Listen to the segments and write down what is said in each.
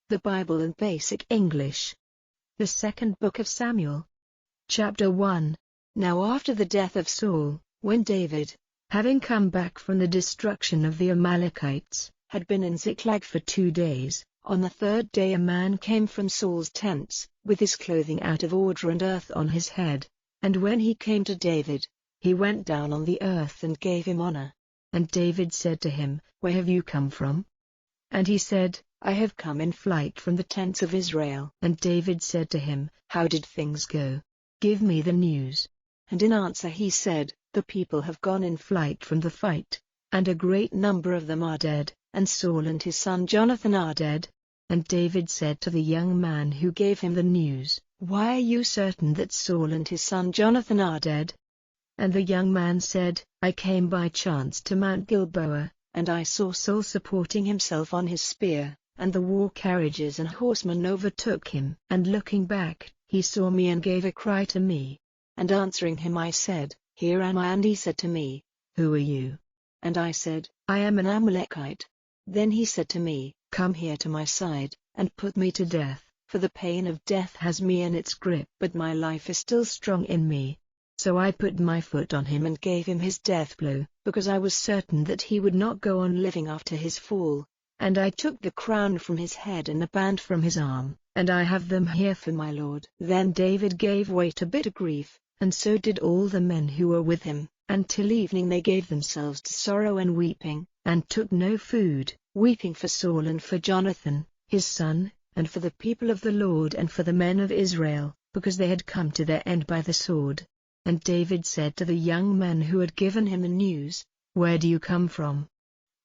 The Bible in Basic English. The Second Book of Samuel. Chapter 1. Now after the death of Saul, when David, having come back from the destruction of the Amalekites, had been in Ziklag for 2 days, on the 3rd day a man came from Saul's tents, with his clothing out of order and earth on his head. And when he came to David, he went down on the earth and gave him honor. And David said to him, Where have you come from? And he said, I have come in flight from the tents of Israel. And David said to him, How did things go? Give me the news. And in answer he said, The people have gone in flight from the fight, and a great number of them are dead, and Saul and his son Jonathan are dead. And David said to the young man who gave him the news, Why are you certain that Saul and his son Jonathan are dead? And the young man said, I came by chance to Mount Gilboa, and I saw Saul supporting himself on his spear, and the war carriages and horsemen overtook him. And looking back, he saw me and gave a cry to me. And answering him I said, Here am I. And he said to me, Who are you? And I said, I am an Amalekite. Then he said to me, Come here to my side, and put me to death, for the pain of death has me in its grip. But my life is still strong in me. So I put my foot on him and gave him his death blow, because I was certain that he would not go on living after his fall. And I took the crown from his head and the band from his arm, and I have them here for my lord. Then David gave way to bitter grief, and so did all the men who were with him, and till evening they gave themselves to sorrow and weeping, and took no food, weeping for Saul and for Jonathan, his son, and for the people of the Lord and for the men of Israel, because they had come to their end by the sword. And David said to the young man who had given him the news, Where do you come from?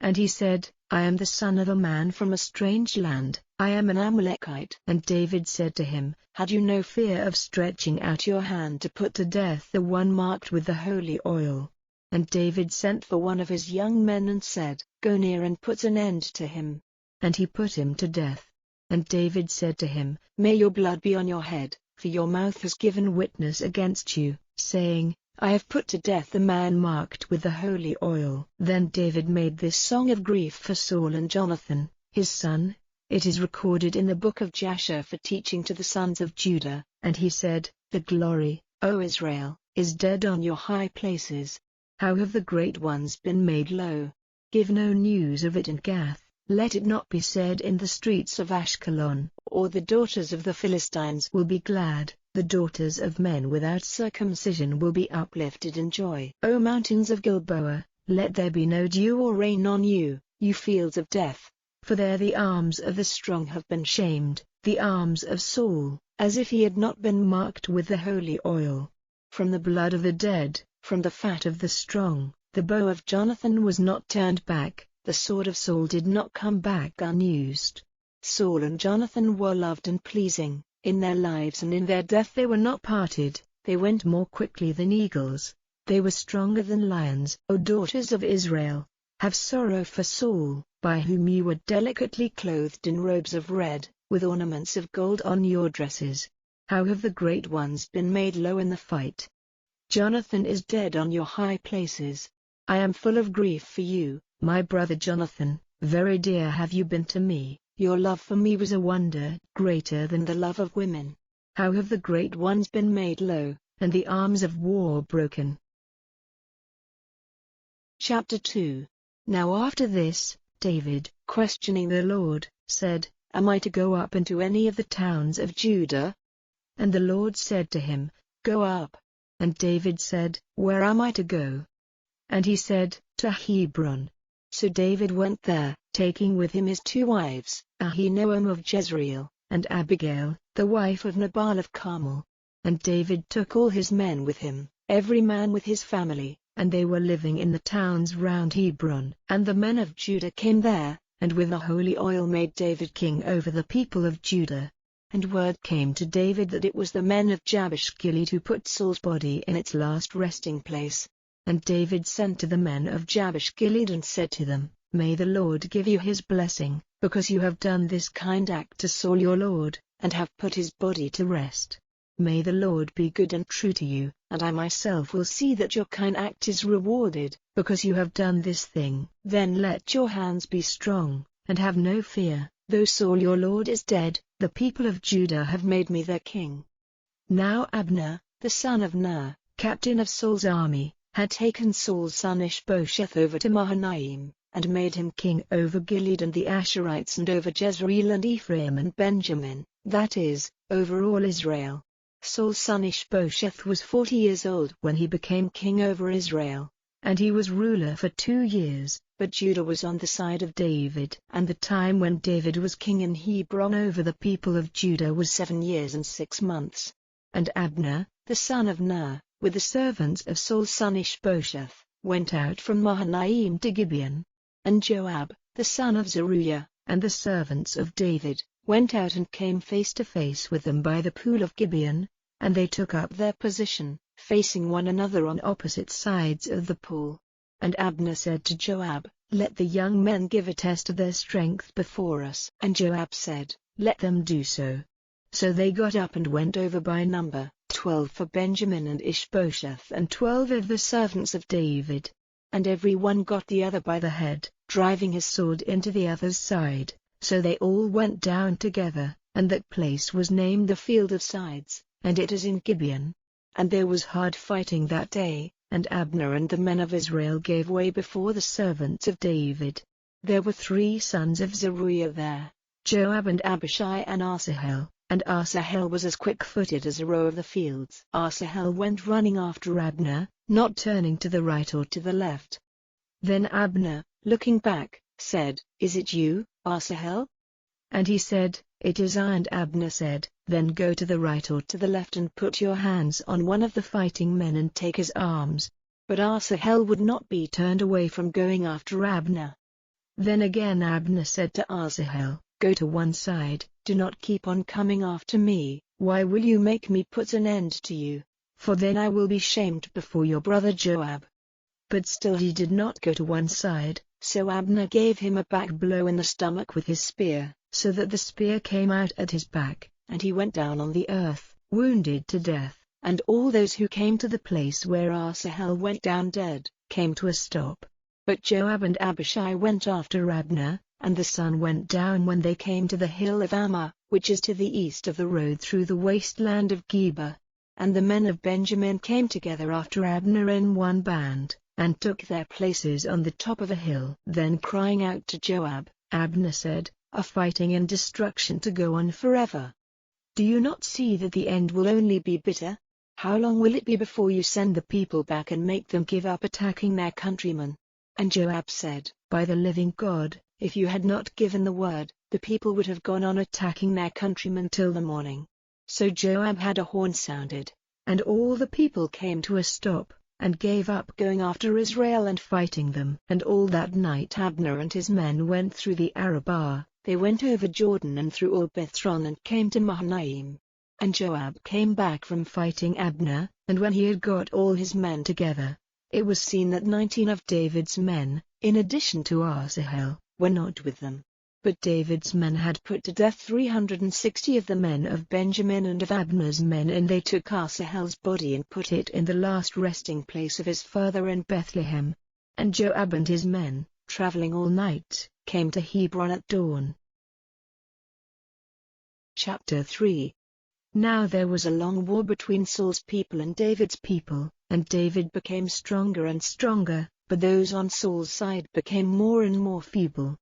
And he said, I am the son of a man from a strange land, I am an Amalekite. And David said to him, Had you no fear of stretching out your hand to put to death the one marked with the holy oil? And David sent for one of his young men and said, Go near and put an end to him. And he put him to death. And David said to him, May your blood be on your head, for your mouth has given witness against you, saying, I have put to death the man marked with the holy oil. Then David made this song of grief for Saul and Jonathan, his son. It is recorded in the book of Jasher for teaching to the sons of Judah. And he said, The glory, O Israel, is dead on your high places. How have the great ones been made low? Give no news of it in Gath. Let it not be said in the streets of Ashkelon, or the daughters of the Philistines will be glad, the daughters of men without circumcision will be uplifted in joy. O mountains of Gilboa, let there be no dew or rain on you, you fields of death, for there the arms of the strong have been shamed, the arms of Saul, as if he had not been marked with the holy oil. From the blood of the dead, from the fat of the strong, the bow of Jonathan was not turned back. The sword of Saul did not come back unused. Saul and Jonathan were loved and pleasing, in their lives and in their death they were not parted, they went more quickly than eagles, they were stronger than lions. O daughters of Israel, have sorrow for Saul, by whom you were delicately clothed in robes of red, with ornaments of gold on your dresses. How have the great ones been made low in the fight? Jonathan is dead on your high places. I am full of grief for you. My brother Jonathan, very dear have you been to me, your love for me was a wonder greater than the love of women. How have the great ones been made low, and the arms of war broken? Chapter 2. Now after this, David, questioning the Lord, said, Am I to go up into any of the towns of Judah? And the Lord said to him, Go up. And David said, Where am I to go? And he said, To Hebron. So David went there, taking with him his 2 wives, Ahinoam of Jezreel, and Abigail, the wife of Nabal of Carmel. And David took all his men with him, every man with his family, and they were living in the towns round Hebron. And the men of Judah came there, and with the holy oil made David king over the people of Judah. And word came to David that it was the men of Jabesh Gilead who put Saul's body in its last resting place. And David sent to the men of Jabesh Gilead and said to them, May the Lord give you his blessing, because you have done this kind act to Saul your lord, and have put his body to rest. May the Lord be good and true to you, and I myself will see that your kind act is rewarded, because you have done this thing. Then let your hands be strong, and have no fear, Though Saul your lord is dead, the people of Judah have made me their king." Now Abner, the son of Ner, captain of Saul's army, had taken Saul's son Ishbosheth over to Mahanaim, and made him king over Gilead and the Asherites and over Jezreel and Ephraim and Benjamin, that is, over all Israel. Saul's son Ishbosheth was 40 years old when he became king over Israel, and he was ruler for 2 years, but Judah was on the side of David. And the time when David was king in Hebron over the people of Judah was 7 years and 6 months. And Abner, the son of Ner, with the servants of Saul's son Ishbosheth, went out from Mahanaim to Gibeon. And Joab, the son of Zeruiah, and the servants of David, went out and came face to face with them by the pool of Gibeon, and they took up their position, facing one another on opposite sides of the pool. And Abner said to Joab, "Let the young men give a test of their strength before us." And Joab said, "Let them do so." So they got up and went over by number, 12 for Benjamin and Ishbosheth and 12 of the servants of David. And every one got the other by the head, driving his sword into the other's side, so they all went down together, and that place was named the Field of Sides, and it is in Gibeon. And there was hard fighting that day, and Abner and the men of Israel gave way before the servants of David. There were 3 sons of Zeruiah there, Joab and Abishai and Asahel. And Asahel was as quick-footed as a roe of the fields. Asahel went running after Abner, not turning to the right or to the left. Then Abner, looking back, said, "Is it you, Asahel?" And he said, "It is I." And Abner said, "Then go to the right or to the left and put your hands on one of the fighting men and take his arms." But Asahel would not be turned away from going after Abner. Then again Abner said to Asahel, "Go to one side, do not keep on coming after me. Why will you make me put an end to you? For then I will be shamed before your brother Joab." But still he did not go to one side, so Abner gave him a back blow in the stomach with his spear, so that the spear came out at his back, and he went down on the earth, wounded to death. And all those who came to the place where Asahel went down dead, came to a stop. But Joab and Abishai went after Abner, and the sun went down when they came to the hill of Ammah, which is to the east of the road through the wasteland of Geba. And the men of Benjamin came together after Abner in one band, and took their places on the top of a hill. Then crying out to Joab, Abner said, "Are fighting and destruction to go on forever? Do you not see that the end will only be bitter? How long will it be before you send the people back and make them give up attacking their countrymen?" And Joab said, "By the living God, if you had not given the word, the people would have gone on attacking their countrymen till the morning." So Joab had a horn sounded, and all the people came to a stop, and gave up going after Israel and fighting them. And all that night Abner and his men went through the Arabah. They went over Jordan and through all Bethron and came to Mahanaim. And Joab came back from fighting Abner, and when he had got all his men together, it was seen that 19 of David's men, in addition to Asahel, were not with them. But David's men had put to death 360 of the men of Benjamin and of Abner's men, and they took Asahel's body and put it in the last resting place of his father in Bethlehem. And Joab and his men, traveling all night, came to Hebron at dawn. Chapter 3. Now there was a long war between Saul's people and David's people, and David became stronger and stronger, but those on Saul's side became more and more feeble.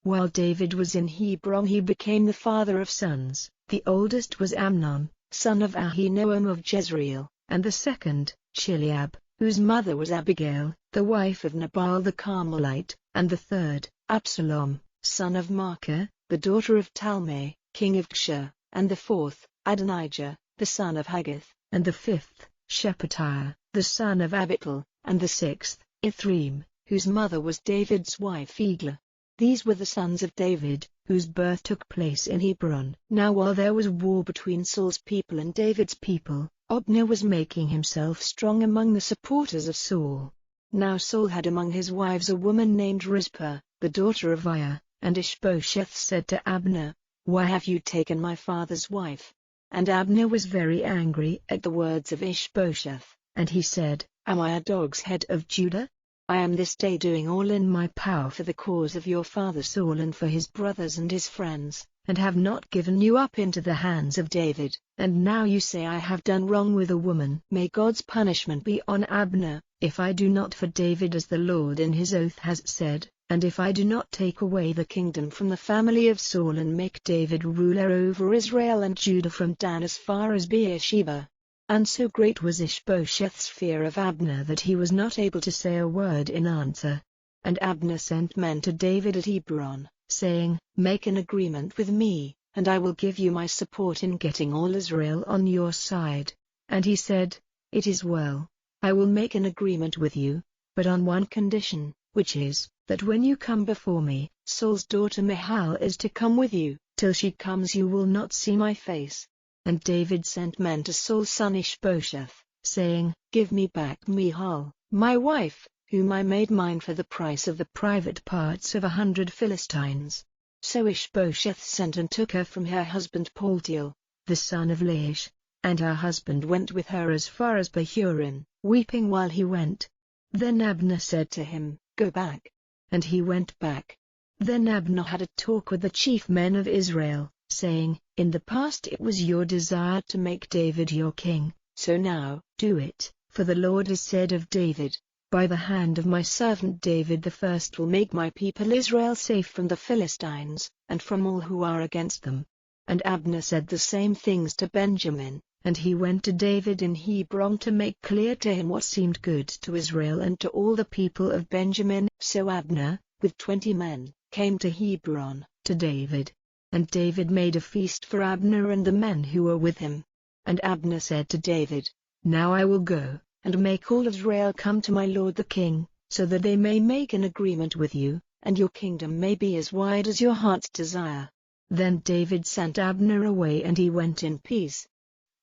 While David was in Hebron he became the father of sons. The oldest was Amnon, son of Ahinoam of Jezreel, and the second, Chileab, whose mother was Abigail, the wife of Nabal the Carmelite, and the third, Absalom, son of Maacah, the daughter of Talmai, king of Geshur, and the fourth, Adonijah, the son of Haggith, and the fifth, Shephatiah, the son of Abital, and the sixth, Ithream, whose mother was David's wife Eglah. These were the sons of David, whose birth took place in Hebron. Now while there was war between Saul's people and David's people, Abner was making himself strong among the supporters of Saul. Now Saul had among his wives a woman named Rizpah, the daughter of Aiah, and Ishbosheth said to Abner, "Why have you taken my father's wife?" And Abner was very angry at the words of Ishbosheth, and he said, "Am I a dog's head of Judah? I am this day doing all in my power for the cause of your father Saul and for his brothers and his friends, and have not given you up into the hands of David. And now you say I have done wrong with a woman. May God's punishment be on Abner, if I do not for David as the Lord in his oath has said, and if I do not take away the kingdom from the family of Saul and make David ruler over Israel and Judah from Dan as far as Beersheba. And so great was Ishbosheth's fear of Abner that he was not able to say a word in answer. And Abner sent men to David at Hebron, saying, Make an agreement with me, and I will give you my support in getting all Israel on your side. And he said, It is well, I will make an agreement with you, but on one condition, which is, that when you come before me, Saul's daughter Michal is to come with you. Till she comes you will not see my face. And David sent men to Saul's son Ishbosheth, saying, Give me back Michal, my wife, whom I made mine for the price of the private parts of 100 Philistines. So Ishbosheth sent and took her from her husband Paltiel, the son of Laish, and her husband went with her as far as Bahurim, weeping while he went. Then Abner said to him, Go back. And he went back. Then Abner had a talk with the chief men of Israel, saying, In the past it was your desire to make David your king, so now, do it, for the Lord has said of David, By the hand of my servant David the first will make my people Israel safe from the Philistines, and from all who are against them. And Abner said the same things to Benjamin, and he went to David in Hebron to make clear to him what seemed good to Israel and to all the people of Benjamin. So Abner, with 20 men, came to Hebron, to David. And David made a feast for Abner and the men who were with him. And Abner said to David, Now I will go, and make all Israel come to my lord the king, so that they may make an agreement with you, and your kingdom may be as wide as your heart's desire. Then David sent Abner away and he went in peace.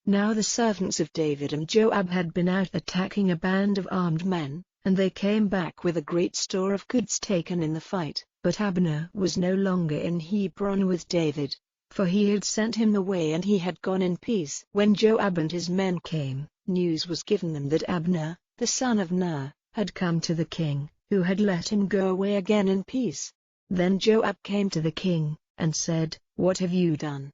Now the servants of David and Joab had been out attacking a band of armed men, and they came back with a great store of goods taken in the fight. But Abner was no longer in Hebron with David, for he had sent him away and he had gone in peace. When Joab and his men came, news was given them that Abner, the son of Ner, had come to the king, who had let him go away again in peace. Then Joab came to the king, and said, What have you done?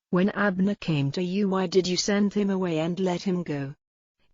When Abner came to you, why did you send him away and let him go?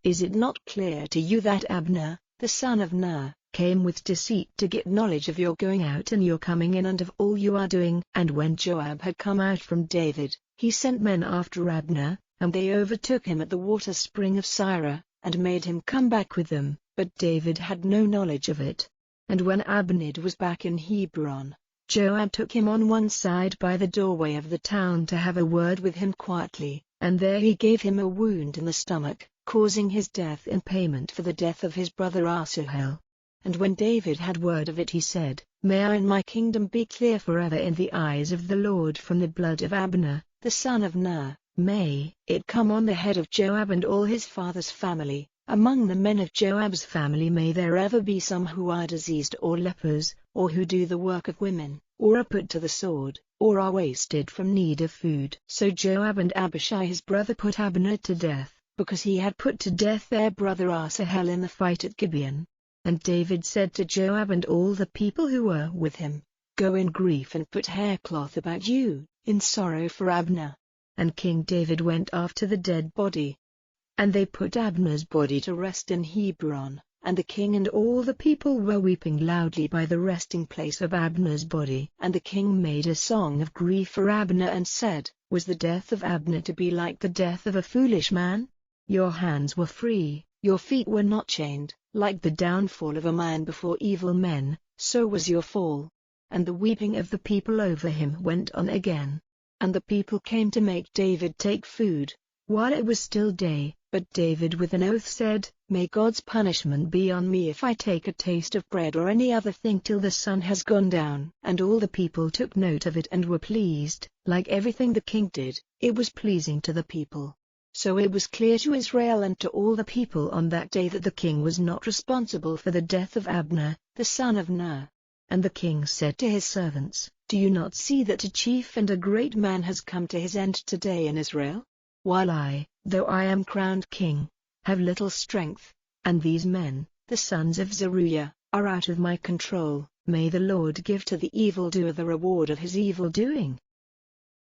Is it not clear to you that Abner, the son of Ner, came with deceit to get knowledge of your going out and your coming in and of all you are doing? And when Joab had come out from David, he sent men after Abner, and they overtook him at the water spring of Sirah, and made him come back with them, but David had no knowledge of it. And when Abner was back in Hebron, Joab took him on one side by the doorway of the town to have a word with him quietly, and there he gave him a wound in the stomach, causing his death in payment for the death of his brother Asahel. And when David had word of it he said, May I and my kingdom be clear forever in the eyes of the Lord from the blood of Abner, the son of Ner. May it come on the head of Joab and all his father's family. Among the men of Joab's family may there ever be some who are diseased or lepers, or who do the work of women, or are put to the sword, or are wasted from need of food. So Joab and Abishai his brother put Abner to death, because he had put to death their brother Asahel in the fight at Gibeon. And David said to Joab and all the people who were with him, Go in grief and put haircloth about you, in sorrow for Abner. And King David went after the dead body. And they put Abner's body to rest in Hebron, and the king and all the people were weeping loudly by the resting place of Abner's body. And the king made a song of grief for Abner and said, Was the death of Abner to be like the death of a foolish man? Your hands were free, your feet were not chained. Like the downfall of a man before evil men, so was your fall. And the weeping of the people over him went on again. And the people came to make David take food, while it was still day, but David with an oath said, May God's punishment be on me if I take a taste of bread or any other thing till the sun has gone down. And all the people took note of it and were pleased, like everything the king did, it was pleasing to the people. So it was clear to Israel and to all the people on that day that the king was not responsible for the death of Abner, the son of Ner. And the king said to his servants, Do you not see that a chief and a great man has come to his end today in Israel? While I, though I am crowned king, have little strength, and these men, the sons of Zeruiah, are out of my control. May the Lord give to the evildoer the reward of his evil doing.